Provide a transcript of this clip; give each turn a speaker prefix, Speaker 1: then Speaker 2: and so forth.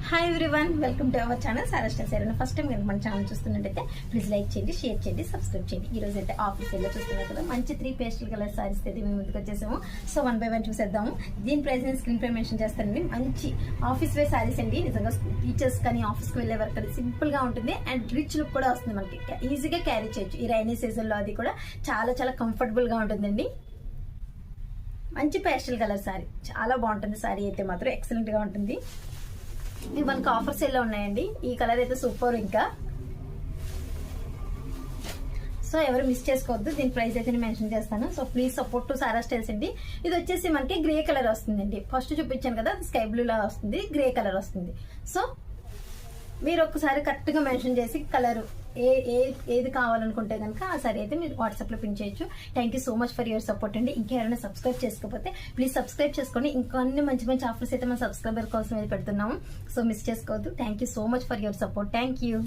Speaker 1: Hi everyone, welcome to our channel Sara style sorry. First time కనుక మన channel చూస్తున్నట్టయితే please like చేయండి, share చేయండి, సబ్స్క్రైబ్ చేయండి. ఈ రోజు అయితే ఆఫీస్ వెళ్ళి చూస్తున్నారు కదా, మంచి 3 పేస్టల్ కలర్ సారీస్ అయితే మేము ముందుకు వచ్చేసాము. సో 1 by 1 చూసేద్దాము. దీని ప్రైస్ నేను స్క్రీన్ పై మెన్షన్ చేస్తానండి. మంచి ఆఫీస్ వేర్ సారీస్ అండి. నిజంగా టీచర్స్ కానీ ఆఫీస్కి వెళ్ళే వరకు అది సింపుల్ గా ఉంటుంది అండ్ రిచ్ లుక్ కూడా వస్తుంది. మనకి ఈజీగా క్యారీ చేయొచ్చు. ఈ రైనీ సీజన్ లో అది కూడా చాలా చాలా కంఫర్టబుల్ గా ఉంటుందండి. మంచి పేస్టల్ కలర్ సారీ, చాలా బాగుంటుంది. సారీ అయితే మాత్రం ఎక్సలెంట్ గా ఉంటుంది. ఇవి మనకు ఆఫర్ సేల్ లో ఉన్నాయండి. ఈ కలర్ అయితే సూపర్. ఇంకా సో ఎవరు మిస్ చేసుకోవద్దు. దీని ప్రైస్ అయితే నేను మెన్షన్ చేస్తాను. So please support to Sara styles అండి. ఇది వచ్చేసి మనకి గ్రే కలర్ వస్తుందండి. ఫస్ట్ చూపించాను కదా, స్కై బ్లూ లా వస్తుంది, గ్రే కలర్ వస్తుంది. సో మీరు ఒక్కసారి కరెక్ట్ గా మెన్షన్ చేసి కలర్ ఏది కావాలనుకుంటే కనుక ఆ సారీ అయితే మీరు వాట్సాప్ లో పిన్ చేయొచ్చు. Thank you so much for your support అండి. ఇంకెవరైనా సబ్స్క్రైబ్ చేసుకోకపోతే ప్లీజ్ సబ్స్క్రైబ్ చేసుకోండి. ఇంకా అన్ని మంచి మంచి ఆఫర్స్ అయితే మన సబ్స్క్రైబర్ కోసం పెడుతున్నాము. సో మిస్ చేసుకోవద్దు. Thank you so much for your support. Thank you.